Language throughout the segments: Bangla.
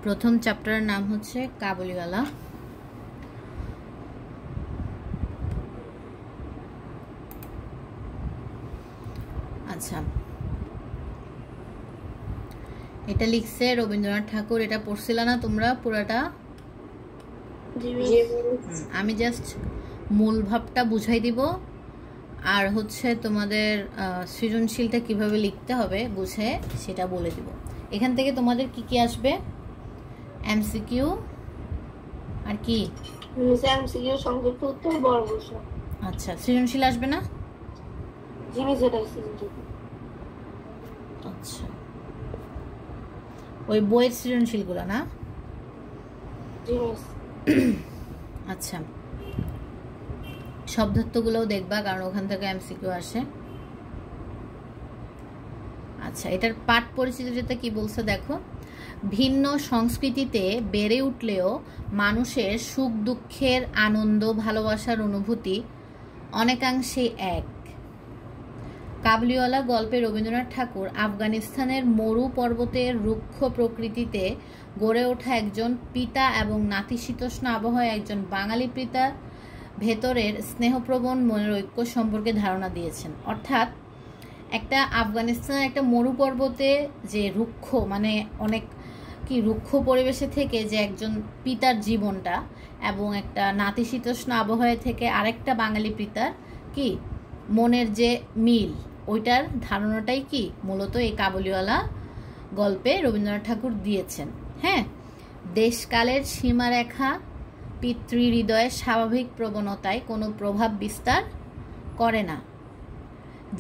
প্রথম চ্যাপ্টারের নাম হচ্ছে কাবুলিওয়ালা। আচ্ছা, এটা লিখছে রবীন্দ্রনাথ ঠাকুর। এটা পড়ছিল না তোমরা পুরাটা? আমি জাস্ট মূল ভাবটা বুঝাই দিব, আর হচ্ছে তোমাদের সৃজনশীলটা কিভাবে লিখতে হবে বুঝে সেটা বলে দিব। এখান থেকে তোমাদের কি কি আসবে? এমসিকিউ আর কি? এমসিকিউ, সংক্ষিপ্ত উত্তর, বর্গ। আচ্ছা, সৃজনশীল আসবে না? আচ্ছা, ওই বইয়ের সৃজনশীলগুলো না? আচ্ছা, শব্দার্থগুলোও দেখবা, কারণ ওখান থেকে এমসিকিউ আসে। আচ্ছা, এটার পাঠ পরিচিতিতে কি বলছে দেখো। ভিন্ন সংস্কৃতিতে বেড়ে উঠলেও মানুষের সুখ দুঃখের, আনন্দ ভালোবাসার অনুভূতি অনেকাংশে এক। কাবুলিওয়ালা গল্পে রবীন্দ্রনাথ ঠাকুর আফগানিস্তানের মরু পর্বতের রুক্ষ প্রকৃতিতে গড়ে ওঠা একজন পিতা এবং নাতিশীতোষ্ণ আবহাওয়ায় একজন বাঙালি পিতার ভেতরের স্নেহপ্রবণ মনের ঐক্য সম্পর্কে ধারণা দিয়েছেন। অর্থাৎ একটা আফগানিস্তানের একটা মরু পর্বতে যে রুক্ষ, মানে অনেক কি রুক্ষ পরিবেশে থেকে যে একজন পিতার জীবনটা, এবং একটা নাতিশীতোষ্ণ আবহাওয়া থেকে আরেকটা বাঙালি পিতার কি মনের যে মিল, ওইটার ধারণাটাই কি মূলত এই কাবুলিওয়ালা গল্পে রবীন্দ্রনাথ ঠাকুর দিয়েছেন। হ্যাঁ, দেশকালের সীমারেখা পিতৃহৃদয়ের স্বাভাবিক প্রবণতায় কোনো প্রভাব বিস্তার করে না।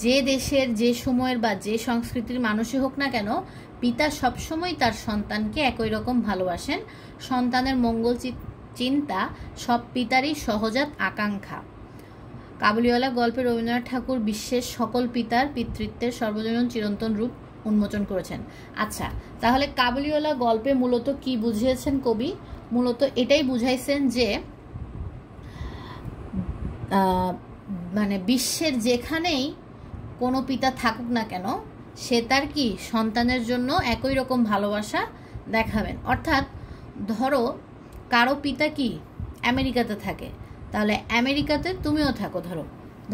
যে দেশের, যে সময়ের বা যে সংস্কৃতির মানুষই হোক না কেন, পিতা সবসময় তার সন্তানকে একই রকম ভালোবাসেন। সন্তানের মঙ্গল চিন্তা সব পিতারই সহজাত আকাঙ্ক্ষা। কাবুলিওয়ালা গল্পে রবীন্দ্রনাথ ঠাকুর বিশ্বের সকল পিতার পিতৃত্বের সর্বজনীন চিরন্তন রূপ উন্মোচন করেছেন। আচ্ছা, তাহলে কাবুলিওয়ালা গল্পে মূলত কি বুঝিয়েছেন কবি? মূলত এটাই বুঝাইছেন যে মানে বিশ্বের যেখানেই কোনো পিতা থাকুক না কেন, সে তার কি সন্তানের জন্য একই রকম ভালোবাসা দেখাবেন। অর্থাৎ ধরো কারো পিতা কি আমেরিকাতে থাকে, তাহলে আমেরিকাতে তুমিও থাকো।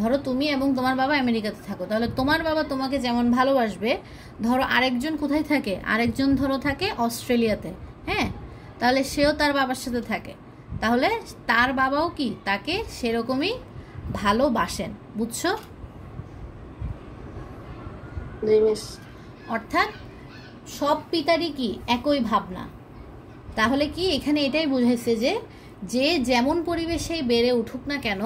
ধরো তুমি এবং তোমার বাবা আমেরিকাতে থাকো, তাহলে তোমার বাবা তোমাকে যেমন ভালোবাসবে, ধরো আরেকজন কোথায় থাকে, আরেকজন ধরো থাকে অস্ট্রেলিয়াতে, হ্যাঁ, তাহলে সেও তার বাবার সাথে থাকে, তাহলে তার বাবাও কি তাকে সেরকমই ভালোবাসেন। বুঝছো? অর্থাৎ সব পিতারই কি একই ভাবনা। তাহলে কি এখানে এটাই বুঝাইছে যে যে যেমন পরিবেশে বেড়ে উঠুক না কেন,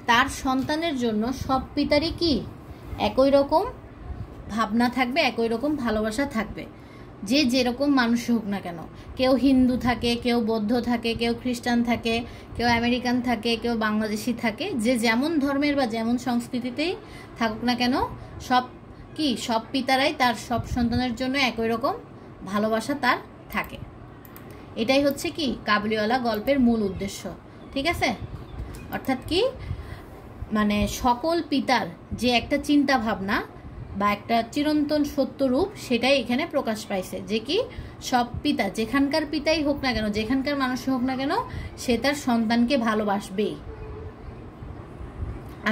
তার সন্তানের জন্য সব পিতারই কি একই রকম ভাবনা থাকবে, একই রকম ভালোবাসা থাকবে। যে যেরকম মানুষ হোক না কেন, কেউ হিন্দু থাকে, কেউ বৌদ্ধ থাকে, কেউ খ্রিস্টান থাকে, কেউ আমেরিকান থাকে, কেউ বাংলাদেশি থাকে, যে যেমন ধর্মের বা যেমন সংস্কৃতিতেই থাকুক না কেন, সব পিতারাই তার সব সন্তানের জন্য একই রকম ভালোবাসা তার থাকে। এটাই হচ্ছে কি কাবুলিওয়ালা গল্পের মূল উদ্দেশ্য। ঠিক আছে? অর্থাৎ কি মানে সকল পিতার যে একটা চিন্তা ভাবনা বা একটা চিরন্তন সত্য রূপ, সেটাই এখানে প্রকাশ পাইছে। যে কি সব পিতা, যেখানকার পিতাই হোক না কেন, যেখানকার মানুষ হোক না কেন, সে তার সন্তানকে ভালোবাসবেই।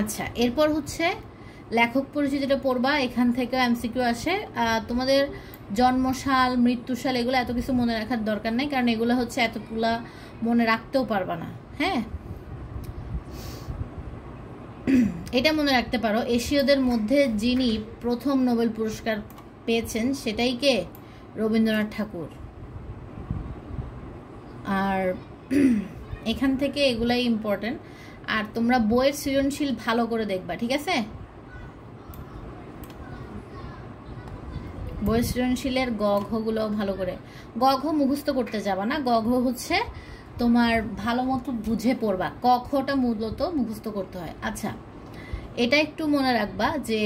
আচ্ছা, এরপর হচ্ছে লেখক পরিচিতিটা পড়বা। এখান থেকে এমসিকিউ আসে। তোমাদের জন্মসাল, মৃত্যুসাল এগুলো এত কিছু মনে রাখার দরকার নেই, কারণ এগুলো হচ্ছে এতগুলা মনে রাখতেও পারবা না। হ্যাঁ, এটা মনে রাখতে পারো, এশীয়দের মধ্যে যিনি প্রথম নোবেল পুরস্কার পেয়েছেন সেটাই কে? রবীন্দ্রনাথ ঠাকুর। আর এখান থেকে এগুলাই ইম্পর্টেন্ট। আর তোমরা বইয়ের সৃজনশীল ভালো করে দেখবা, ঠিক আছে? বইয়ের সৃজনশীলের গ ঘগুলো ভালো করে, গ ঘ মুখস্থ করতে যাবা না, গ ঘ হচ্ছে তোমার ভালো মতো বুঝে পড়বা, ক খটা মূলত মুখস্থ করতে হয়। আচ্ছা, এটা একটু মনে রাখবা যে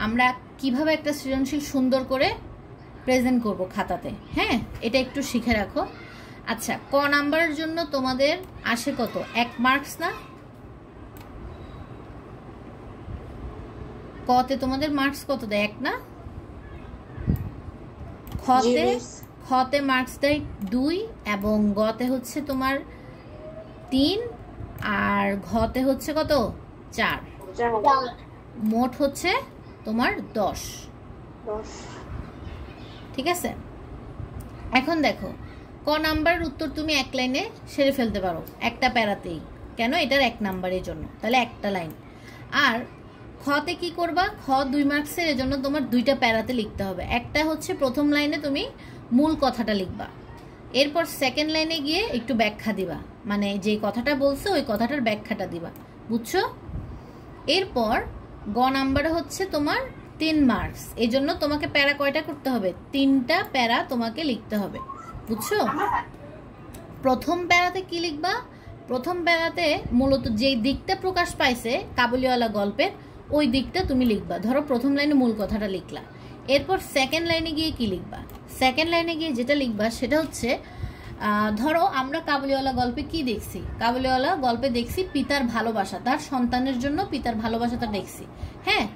আমরা কিভাবে একটা সৃজনশীল সুন্দর করে প্রেজেন্ট করব খাতাতে। হ্যাঁ, এটা একটু শিখে রাখো। আচ্ছা, ক নাম্বারের জন্য তোমাদের আসে কত? 1 মার্কস না? কতে তোমাদের মার্কস কত দেয়? 1 না? খতে মার্কস দেয় 2 এবং গতে হচ্ছে তোমার 3 আর ঘতে হচ্ছে কত 4, মোট হচ্ছে তোমার 10। ঠিক আছে, এখন দেখো ক নাম্বারের উত্তর তুমি এক লাইনে সেরে ফেলতে পারো একটা প্যারাতেই, কেন এটার 1 নাম্বারের জন্য, তাহলে একটা লাইন। আর খতে কি করবা, খ 2 মার্কসের, এজন্য তোমার 2টা প্যারাতে লিখতে হবে। একটা হচ্ছে প্রথম লাইনে তুমি মূল কথাটা লিখবা, এরপর সেকেন্ড লাইনে গিয়ে একটু ব্যাখ্যা দিবা, মানে যে কথাটা বলছো ওই কথাটার ব্যাখ্যাটা দিবা, বুঝছো? এরপর গ নাম্বারে হচ্ছে তোমার 3 মার্কস, এই জন্য তোমাকে প্যারা কয়টা করতে হবে, 3টা প্যারা তোমাকে লিখতে হবে, বুঝছো? প্রথম প্যারাতে কি লিখবা, প্রথম প্যারাতে মূলত যে দিকটা প্রকাশ পাইছে কাবুলিওয়ালা গল্পের ওই দিকটা তুমি লিখবা। ধরো প্রথম লাইনে মূল কথাটা লিখলা, এরপর সেকেন্ড লাইনে গিয়ে কি লিখবা, সেকেন্ড লাইনে গিয়ে যেটা লিখবা সেটা হচ্ছে ধরো আমরা কাবুলিওয়ালা গল্পে কি দেখছি, কাবুলিওয়ালা গল্পে দেখছি পিতার ভালোবাসা, তার সন্তানের জন্য পিতার ভালোবাসাটা দেখছি। হ্যাঁ,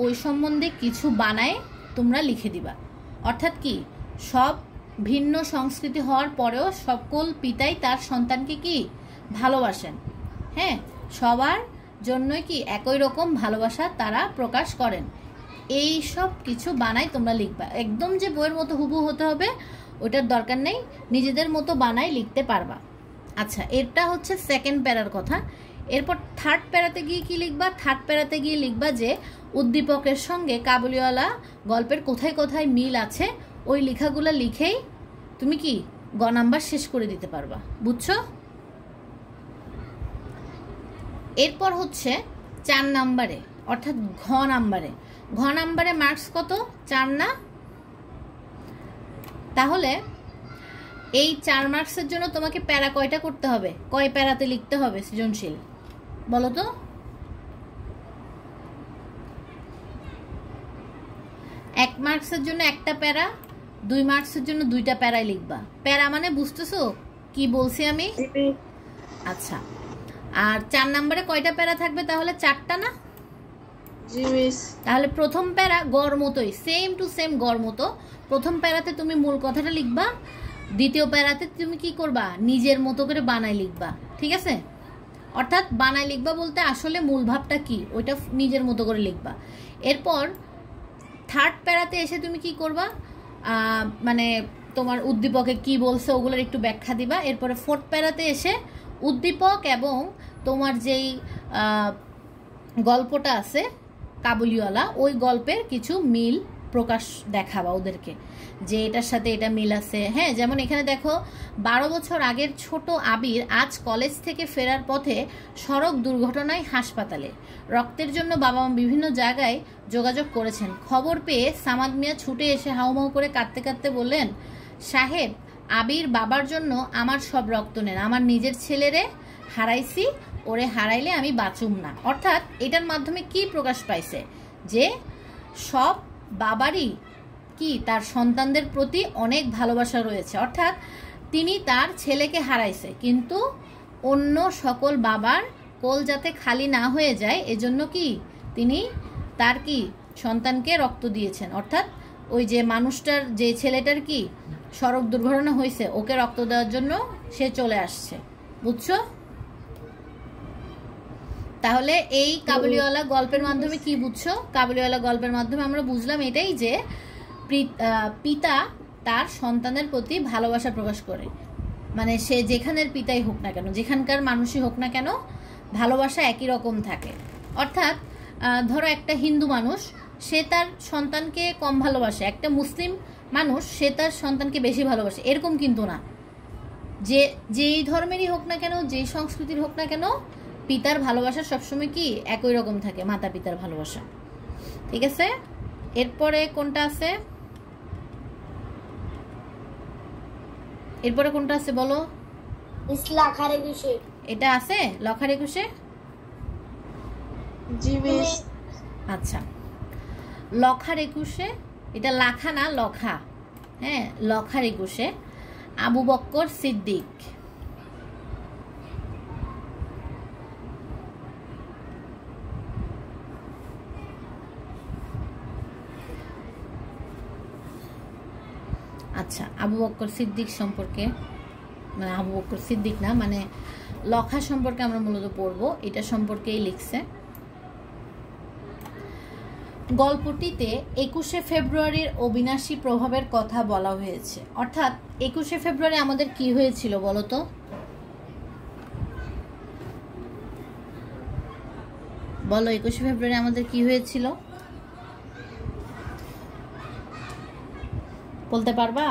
ওই সম্বন্ধে কিছু বানায় তোমরা লিখে দিবা। অর্থাৎ কি, সব ভিন্ন সংস্কৃতি হওয়ার পরেও সকল পিতাই তার সন্তানকে কি ভালোবাসেন। হ্যাঁ, সবার জন্যই কি একই রকম ভালোবাসা তারা প্রকাশ করেন। এই সব কিছু বানাই তোমরা লিখবা, একদম যে বইয়ের মতো হুবহু হতে হবে ওটার দরকার নেই, নিজেদের মতো বানাই লিখতে পারবা। আচ্ছা, এটা হচ্ছে সেকেন্ড প্যারার কথা। এরপর থার্ড প্যারাতে গিয়ে কি লিখবা, থার্ড প্যারাতে গিয়ে লিখবা যে উদ্দীপকের সঙ্গে কাবুলিওয়ালা গল্পের কোথায় কোথায় মিল আছে, ওই লেখাগুলো লিখেই তুমি কি গ নাম্বার শেষ করে দিতে পারবা, বুঝছো? এরপর হচ্ছে 4 নাম্বারে অর্থাৎ ঘ নাম্বারে মার্কস কত, 4 না? তাহলে এই 4 মার্কসের জন্য তোমাকে প্যারা কয়টা করতে হবে, কয় প্যারাতে লিখতে হবে সৃজনশীল বলো তো? 1 মার্কসের জন্য একটা প্যারা, 2 মার্কসের জন্য 2টা প্যারাই লিখবা। প্যারা মানে বুঝতেছো কি বলছি আমি? আচ্ছা, আর 4 নাম্বারে কয়টা প্যারা থাকবে তাহলে, 4টা না? জি মিস। তাহলে প্রথম প্যারা গড় মতোই, সেম টু সেম গড় মতো। প্রথম প্যারাতে তুমি মূল কথাটা লিখবা, দ্বিতীয় প্যারাতে তুমি কি করবা, নিজের মতো করে বানাই লিখবা। ঠিক আছে, অর্থাৎ বানাই লিখবা বলতে আসলে মূল ভাবটা কি ওইটা নিজের মতো করে লিখবা। এরপর থার্ড প্যারাতে এসে তুমি কি করবা, মানে তোমার উদ্দীপকে কি বলছে ওগুলোর একটু ব্যাখ্যা দিবা। এরপরে ফোর্থ প্যারাতে এসে উদ্দীপক এবং তোমার যেই গল্পটা আছে কাবুলিওয়ালা ওই গল্পের কিছু মিল প্রকাশ দেখাবা ওদেরকে, যে এটার সাথে এটা মিল আছে। হ্যাঁ, যেমন এখানে দেখো 12 বছর আগের ছোট আবির আজ কলেজ থেকে ফেরার পথে সড়ক দুর্ঘটনায় হাসপাতালে, রক্তের জন্য বাবা মা বিভিন্ন জায়গায় যোগাযোগ করেছেন। খবর পেয়ে সামাদ মিয়া ছুটে এসে হাউমাউ করে কাঁদতে কাঁদতে বললেন, সাহেব আবির বাবার জন্য আমার সব রক্ত নেন, আমার নিজের ছেলেরে হারাইছি, ওরে হারাইলে আমি বাঁচুম না। অর্থাৎ এটার মাধ্যমে কি প্রকাশ পাইছে, যে সব বাবারই কি তার সন্তানদের প্রতি অনেক ভালোবাসা রয়েছে। অর্থাৎ তিনি তার ছেলেকে হারাইছে, কিন্তু অন্য সকল বাবার কোল যাতে খালি না হয়ে যায় এজন্য কি তিনি তার কি সন্তানকে রক্ত দিয়েছেন। অর্থাৎ ওই যে মানুষটার, যে ছেলেটার কি সড়ক দুর্ঘটনা হয়েছে ওকে রক্ত দেওয়ার জন্য সে চলে আসছে, বুঝছো? তাহলে এই কাবুলিওয়ালা গল্পের মাধ্যমে কি বুঝছো? কাবুলিওয়ালা গল্পের মাধ্যমে আমরা বুঝলাম এটাই যে পিতা তার সন্তানের প্রতি ভালোবাসা প্রকাশ করে, মানে সে যেখানের পিতাই হোক না কেন, যেখানকার মানুষই হোক না কেন, ভালোবাসা একই রকম থাকে। অর্থাৎ ধরো একটা হিন্দু মানুষ সে তার সন্তানকে কম ভালোবাসে, একটা মুসলিম মানুষ সে তার সন্তানকে বেশি ভালোবাসে, এরকম কিন্তু না। যেই ধর্মেরই হোক না কেন, যেই সংস্কৃতির হোক না কেন, পিতার ভালোবাসা সবসময় কি একই রকম থাকে, মাতা পিতার ভালোবাসা। ঠিক আছে, এরপরে কোনটা আছে, এরপরে কোনটা আছে বলো? লেখার 21 এটা আছে লেখার 21? জি মিস। আচ্ছা, লেখার 21 এটা লেখা না লখা। হ্যাঁ, লেখার 21 আবু বক্কর সিদ্দিক। আচ্ছা, আবু বকর সিদ্দিক সম্পর্কে, মানে আবু বকর সিদ্দিক না, মানে লখা সম্পর্কে আমরা মূলত পড়বো, এটা সম্পর্কেই লিখছে। গল্পটিতে 21শে ফেব্রুয়ারির অবিনাশী প্রভাবের কথা বলা হয়েছে। অর্থাৎ 21শে ফেব্রুয়ারি আমাদের কি হয়েছিল বলো তো? বলো, 21শে ফেব্রুয়ারি আমাদের কি হয়েছিল বলতে পারবা?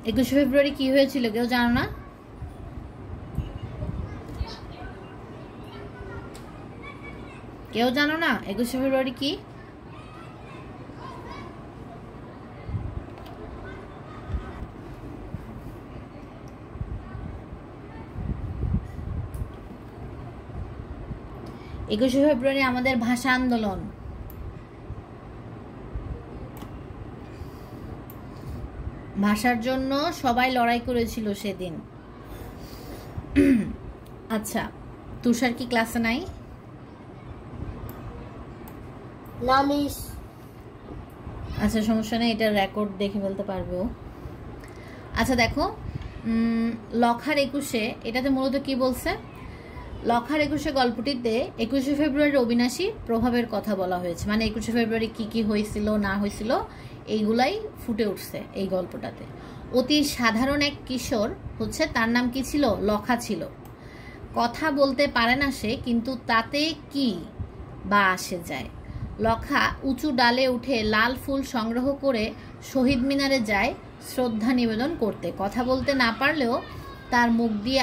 একুশে ফেব্রুয়ারি কি হয়েছিল কেউ জানো না? কেউ জানো না 21শে ফেব্রুয়ারি কি? একুশে ফেব্রুয়ারি আমাদের ভাষা আন্দোলন। ভাষার জন্য সবাই লড়াই করেছিল সেদিন। আচ্ছা, তুষার কি ক্লাসে নাই? না মিস। আচ্ছা, সমস্যা নেই, এটা রেকর্ড দেখে ফেলতে পারবো। আচ্ছা দেখো, লখার 21-এ এটাতে মূলত কি বলছে? লখার 21-এ গল্পটিতে 21শে ফেব্রুয়ারির অবিনাশী প্রভাবের কথা বলা হয়েছে। মানে 21শে ফেব্রুয়ারি কি কি হয়েছিল না হয়েছিল এইগুলাই ফুটে উঠছে এই গল্পটাতে। অতি সাধারণ এক কিশোর হচ্ছে, তার নাম কি ছিল? লখা ছিল। কথা বলতে পারে না সে, কিন্তু তাতে কি বা আসে যায়। লখা উঁচু ডালে উঠে লাল ফুল সংগ্রহ করে শহীদ মিনারে যায় শ্রদ্ধা নিবেদন করতে। কথা বলতে না পারলেও তার মুখ দিয়ে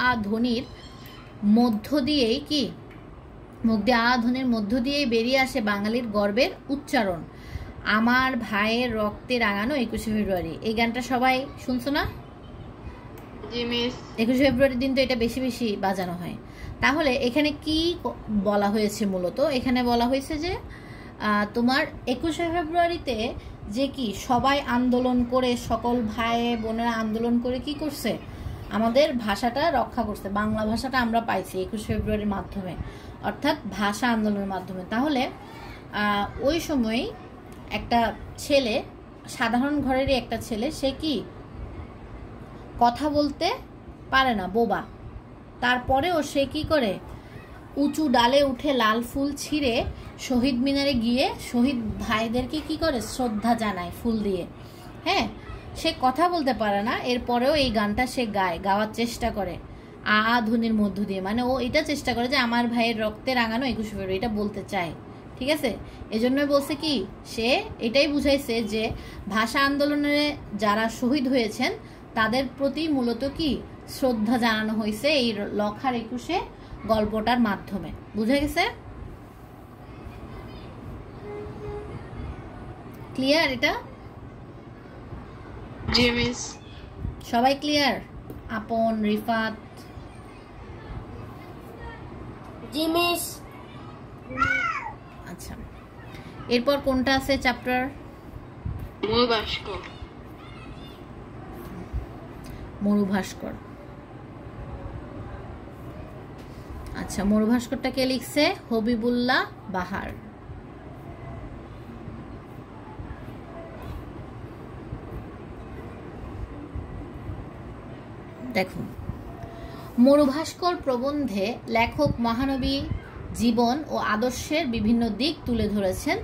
আ ধ্বনির মধ্য দিয়েই কি, মুখ দিয়ে আ ধ্বনির মধ্য দিয়েই বেরিয়ে আসে বাঙালির গর্বের উচ্চারণ, আমার ভাইয়ের রক্তে রাঙানো 21শে ফেব্রুয়ারি। এই গানটা সবাই শুনছো না? 21শে ফেব্রুয়ারির দিন তো এটা বেশি বেশি বাজানো হয়। তাহলে এখানে কি বলা হয়েছে? মূলত এখানে বলা হয়েছে যে তোমার 21শে ফেব্রুয়ারিতে যে কি সবাই আন্দোলন করে, সকল ভাই বোনেরা আন্দোলন করে কি করছে? আমাদের ভাষাটা রক্ষা করছে, বাংলা ভাষাটা আমরা পাইছি 21শে ফেব্রুয়ারির মাধ্যমে, অর্থাৎ ভাষা আন্দোলনের মাধ্যমে। তাহলে ওই সময় একটা ছেলে, সাধারণ ঘরেরই একটা ছেলে, সে কি কথা বলতে পারে না, বোবা, তারপরেও সে কি করে? উঁচু ডালে উঠে লাল ফুল ছিঁড়ে শহীদ মিনারে গিয়ে শহীদ ভাইদেরকে কি করে? শ্রদ্ধা জানায় ফুল দিয়ে। হ্যাঁ, সে কথা বলতে পারে না, এরপরেও এই গানটা সে গাওয়ার চেষ্টা করে আ ধ্বনির মধ্য দিয়ে। মানে ও এটা চেষ্টা করে যে আমার ভাইয়ের রক্তে রাঙানো 21শে ফেব্রুয়ারি, এটা বলতে চায়। ঠিক আছে, এজন্যই বলছে কি, সে এটাই বুঝাইছে যে ভাষা আন্দোলনে যারা শহীদ হয়েছেন তাদের প্রতি মূলত কি শ্রদ্ধা জানানো হয়েছে এই লখার 21শে গল্পটার মাধ্যমে। বুঝা গেছে? ক্লিয়ার এটা? জি মিস। সবাই ক্লিয়ার? আপন, রিফাত? জি মিস। আচ্ছা, এরপর কোনটা আছে চ্যাপ্টার? মরুভাস্কর। মরুভাস্কর। আচ্ছা, মরুভাস্করটা কে লিখছে? হবিবুল্লাহ বাহার। দেখো, মরুভাস্কর প্রবন্ধে লেখক মহানবী জীবন ও আদর্শের বিভিন্ন দিক তুলে ধরেছেন,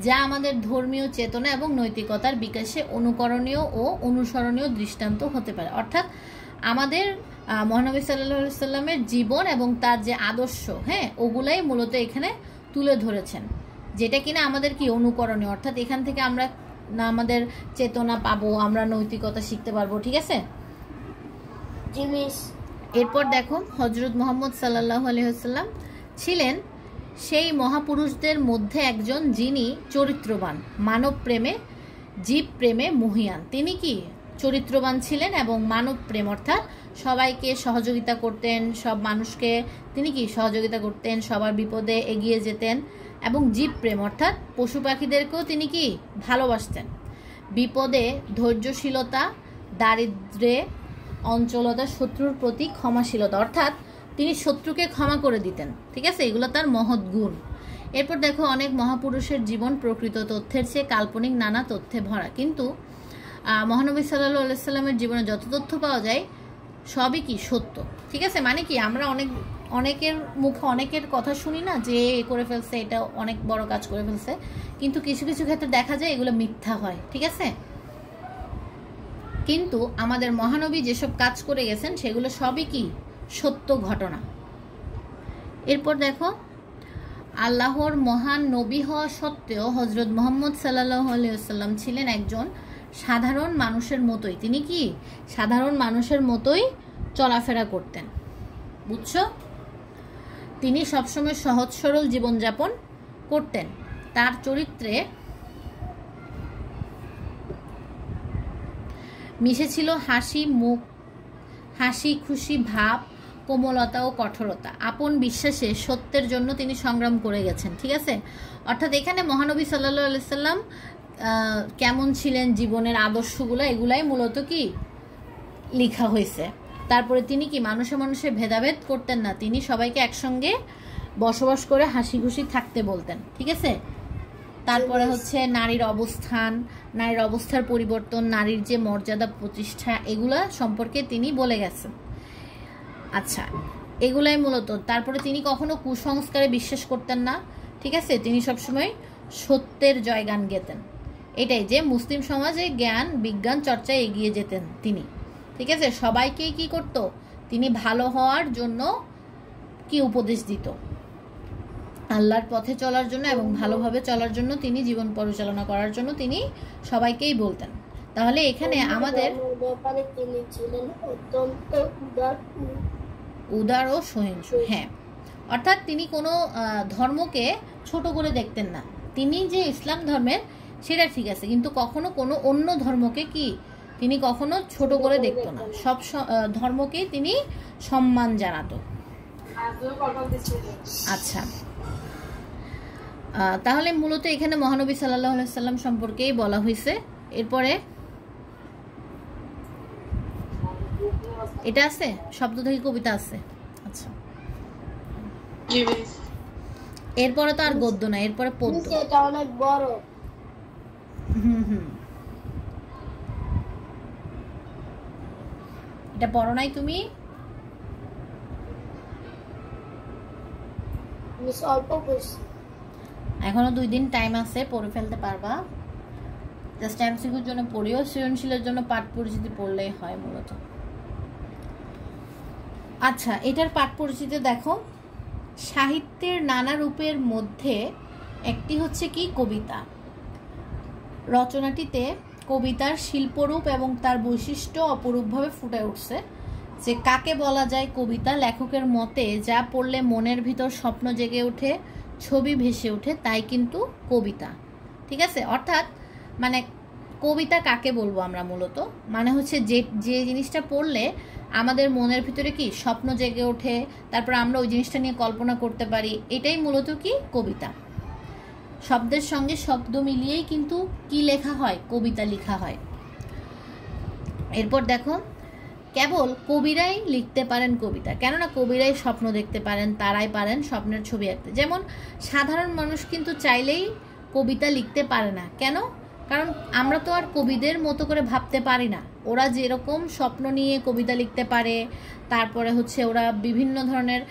যা আমাদের ধর্মীয় চেতনা এবং নৈতিকতার বিকাশে অনুকরণীয় ও অনুসরণীয় দৃষ্টান্ত হতে পারে। অর্থাৎ আমাদের মহানবী সাল্লাল্লাহু আলাইহি সাল্লামের জীবন এবং তার যে আদর্শ, হ্যাঁ, ওগুলাই মূলত এখানে তুলে ধরেছেন, যেটা কিনা আমাদের কি অনুকরণীয়। অর্থাৎ এখান থেকে আমরা না আমাদের চেতনা পাবো, আমরা নৈতিকতা শিখতে পারবো। ঠিক আছে? জি মিস। এরপর দেখো, হযরত মুহাম্মদ সাল্লাল্লাহু আলাইহি ওয়াসাল্লাম ছিলেন সেই মহাপুরুষদের মধ্যে একজন যিনি চরিত্রবান, মানব প্রেমে, জীব প্রেমে মহীয়ান। তিনি কি চরিত্রবান ছিলেন এবং মানব প্রেম অর্থাৎ সবাইকে সহযোগিতা করতেন, সব মানুষকে তিনি কি সহযোগিতা করতেন, সবার বিপদে এগিয়ে যেতেন। এবং জীব প্রেম অর্থাৎ পশু পাখিদেরকেও তিনি কি ভালোবাসতেন। বিপদে ধৈর্যশীলতা, দারিদ্র্যে অঞ্চলতা, শত্রুর প্রতি ক্ষমাশীলতা, অর্থাৎ তিনি শত্রুকে ক্ষমা করে দিতেন। ঠিক আছে, এগুলো তার মহৎ গুণ। এরপর দেখো অনেক মহাপুরুষের জীবন প্রকৃত তথ্যের চেয়ে কাল্পনিক নানা তথ্যে ভরা, কিন্তু মহানবী সাল্লাল্লাহু আলাইহি সাল্লামের জীবনে যত তথ্য পাওয়া যায় সবই কি সত্য। ঠিক আছে, মানে কি আমরা অনেকের মুখে অনেকের কথা শুনি না যে এ করে ফেলছে, এটা অনেক বড় কাজ করে ফেলছে, কিন্তু কিছু কিছু ক্ষেত্রে দেখা যায় এগুলো মিথ্যা হয়। ঠিক আছে, কিন্তু আমাদের মহানবী যেসব কাজ করে গেছেন সেগুলো সবই কি সত্য ঘটনা। এরপর দেখো আল্লাহর মহান নবী হওয়া সত্ত্বেও হজরত মুহাম্মদ সাল্লাল্লাহু আলাইহি ওয়াসাল্লাম ছিলেন একজন সাধারণ মানুষের মতোই। তিনি কি সাধারণ মানুষের মতোই চলাফেরা করতেন, বুঝছো? তিনি সবসময় সহজ সরল জীবনযাপন করতেন। তার চরিত্রে মিশেছিল হাসি খুশি ভাব, কোমলতা ও কঠোরতা। আপন বিশ্বাসে সত্যের জন্য তিনি সংগ্রাম করে গেছেন। ঠিক আছে, অর্থাৎ এখানে মহানবী সাল্লাল্লাহু আলাইহি সাল্লাম কেমন ছিলেন, জীবনের আদর্শগুলো, এগুলাই মূলত কি লেখা হয়েছে। তারপরে তিনি কি মানুষে মানুষে ভেদাভেদ করতেন না, তিনি সবাইকে একসঙ্গে বসবাস করে হাসি খুশি থাকতে বলতেন। ঠিক আছে, তারপরে হচ্ছে নারীর অবস্থার পরিবর্তন, নারীর যে মর্যাদা প্রতিষ্ঠা, এগুলা সম্পর্কে তিনি বলে গেছেন। আচ্ছা, এগুলাই মূলত। তারপরে তিনি কখনো কুসংস্কারে বিশ্বাস করতেন না। ঠিক আছে, তিনি সবসময় সত্যের জয়গান গেতেন। এটাই যে মুসলিম সমাজে জ্ঞান বিজ্ঞান চর্চায় এগিয়ে যেতেন তিনি। ঠিক আছে, সবাইকেই কি করত, তিনি ভালো হওয়ার জন্য কি উপদেশ দিত, আল্লাহর পথে চলার জন্য এবং ভালোভাবে চলার জন্য, তিনি জীবন পরিচালনা করার জন্য তিনি সবাইকেই বলতেন। তাহলে এখানে আমাদের তিনি ছিলেন অত্যন্ত উদার ও সহিংস। হ্যাঁ, অর্থাৎ তিনি কোনো ধর্মকে ছোট করে দেখতেন না। তিনি যে ইসলাম ধর্মের সেটা ঠিক আছে, কিন্তু কখনো কোনো অন্য ধর্মকে কি তিনি কখনো ছোট করে দেখতো না, সব ধর্মকেই তিনি সম্মান জানাতো। আচ্ছা, তাহলে মূলত এখানে মহানবী সাল্লাল্লাহু আলাইহি সাল্লাম সম্পর্কেই বলা হয়েছে। এরপরে এটা আছে, শব্দ থেকে কবিতা আছে। আচ্ছা, এরপরে তো আর গদ্য না, এরপরে পদ্য। এটা অনেক বড়। এটা পড়ো নাই তুমি? অল্প পড়ছি, এখনো 2 দিন টাইম আছে, পড়ে ফেলতে পারবা। জাস্ট এমসিকিউর জন্য পড়িও, সৃজনশীলের জন্য পাঠ পরিচিতি পড়লেই হয় মূলত। আচ্ছা, এটার পাঠ পরিচিতি দেখো, সাহিত্যের নানা রূপের মধ্যে একটি হচ্ছে কি কবিতা। রচনাটিতে কবিতার শিল্পরূপ এবং তার বৈশিষ্ট্য অপরূপভাবে ফুটে উঠছে। যে কাকে বলা যায় কবিতা? লেখকের মতে যা পড়লে মনের ভিতর স্বপ্ন জেগে ওঠে, ছবি ভেসে ওঠে, তাই কিন্তু কবিতা। ঠিক আছে, অর্থাৎ মানে কবিতা কাকে বলবো আমরা মূলত, মানে হচ্ছে যে জিনিসটা পড়লে আমাদের মনের ভিতরে কি স্বপ্ন জেগে ওঠে, তারপর আমরা ওই জিনিসটা নিয়ে কল্পনা করতে পারি, এটাই মূলত কি কবিতা। শব্দের সঙ্গে শব্দ মিলিয়েই কিন্তু কি লেখা হয়, কবিতা লেখা হয়। এরপর দেখো, কেবল কবিরাই লিখতে পারেন কবিতা, কেননা কবিরাই স্বপ্ন দেখতে পারেন, তারাই পারেন স্বপ্নের ছবি আঁকতে। যেমন সাধারণ মানুষ কিন্তু চাইলেই কবিতা লিখতে পারে না। কেন? কারণ আমরা তো আর কবিদের মতো করে ভাবতে পারি না। ওরা যেরকম স্বপ্ন নিয়ে কবিতা লিখতে পারে, তারপরে হচ্ছে ওরা বিভিন্ন ধরনের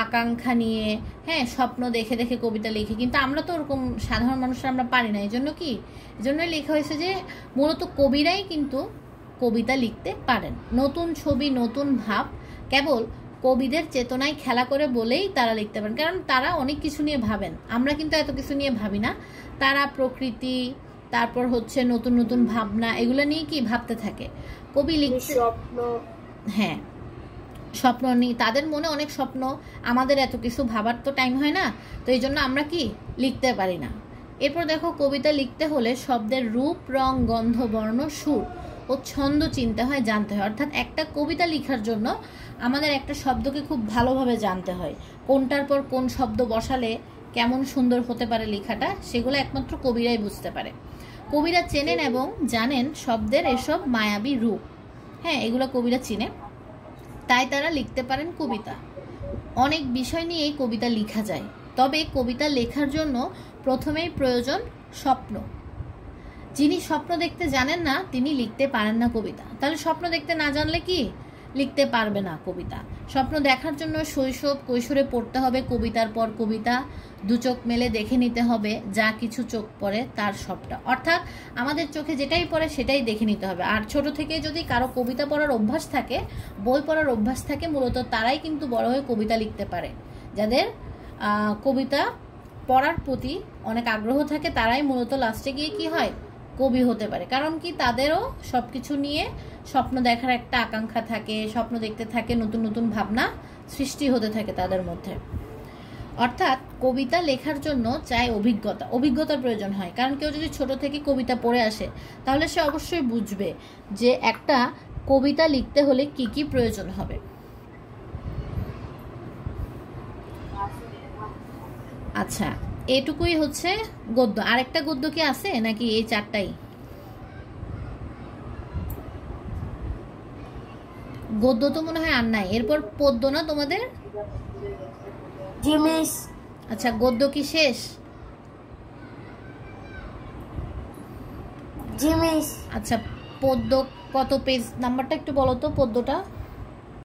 আকাঙ্ক্ষা নিয়ে, হ্যাঁ, স্বপ্ন দেখে দেখে কবিতা লিখে, কিন্তু আমরা তো ওরকম সাধারণ মানুষরা আমরা পারি না। এই জন্যই লেখা হয়েছে যে মূলত কবিরাই কিন্তু কবিতা লিখতে পারেন। নতুন ছবি, নতুন ভাব কেবল কবিদের চেতনায় খেলা করে বলেই তারা লিখতে পারেন, কারণ তারা অনেক কিছু নিয়ে ভাবেন, আমরা কিন্তু এত কিছু নিয়ে ভাবি না। তারা প্রকৃতি, তারপর হচ্ছে নতুন নতুন ভাবনা, এগুলো নিয়ে কি ভাবতে থাকে। কবি লিখতে, হ্যাঁ, স্বপ্ন নিয়ে, তাদের মনে অনেক স্বপ্ন, আমাদের এত কিছু ভাবার তো টাইম হয় না, তো এই জন্য আমরা কি লিখতে পারি না। এরপর দেখো, কবিতা লিখতে হলে শব্দের রূপ, রং, গন্ধ, বর্ণ, সুর ও ছন্দ চিনতে হয়, জানতে হয়। অর্থাৎ একটা কবিতা লেখার জন্য আমাদের একটা শব্দকে খুব ভালোভাবে জানতে হয়, কোনটার পর কোন শব্দ বসালে কেমন সুন্দর হতে পারে লেখাটা, সেগুলো একমাত্র কবিরাই বুঝতে পারে। কবিরা চেনেন এবং জানেন শব্দের এসব মায়াবী রূপ, হ্যাঁ, এগুলো কবিরা চিনে, তাই তারা লিখতে পারেন কবিতা। অনেক বিষয় নিয়েই কবিতা লেখা যায়, তবে কবিতা লেখার জন্য প্রথমেই প্রয়োজন স্বপ্ন। যিনি স্বপ্ন দেখতে জানেন না তিনি লিখতে পারেন না কবিতা। তাহলে স্বপ্ন দেখতে না জানলে কি লিখতে পারবে না কবিতা। স্বপ্ন দেখার জন্য শৈশব কৈশোরে পড়তে হবে কবিতার পর কবিতা, দু চোখ মেলে দেখে নিতে হবে যা কিছু চোখ পড়ে তার সবটা। অর্থাৎ আমাদের চোখে যেটাই পড়ে সেটাই দেখে নিতে হবে। আর ছোট থেকে যদি কারো কবিতা পড়ার অভ্যাস থাকে, বই পড়ার অভ্যাস থাকে, মূলত তারাই কিন্তু বড় হয়ে কবিতা লিখতে পারে। যাদের কবিতা পড়ার প্রতি অনেক আগ্রহ থাকে তারাই মূলত লাস্টে গিয়ে কি হয়, কবি হতে পারে। কারণ কি তাদেরও সব কিছু নিয়ে স্বপ্ন দেখার একটা আকাঙ্ক্ষা থাকে, স্বপ্ন দেখতে থাকে, নতুন নতুন ভাবনা সৃষ্টি হতে থাকে তাদের মধ্যে। অর্থাৎ কবিতা লেখার জন্য চাই অভিজ্ঞতার প্রয়োজন হয়। কারণ কেউ যদি ছোট থেকে কবিতা পড়ে আসে তাহলে সে অবশ্যই বুঝবে যে একটা কবিতা লিখতে হলে কি কি প্রয়োজন হবে। আচ্ছা, এটুকুই হচ্ছে গদ্য। আরেকটা গদ্য কি আছে নাকি এই চারটাই? গদ্য তো মনে হয় আর নাই। এরপর পদ্য না তোমাদের? জিনিস। আচ্ছা, গদ্য কি শেষ? জিনিস। আচ্ছা, পদ্য কত পেজ নাম্বারটা একটু বলো তো পদ্যটা।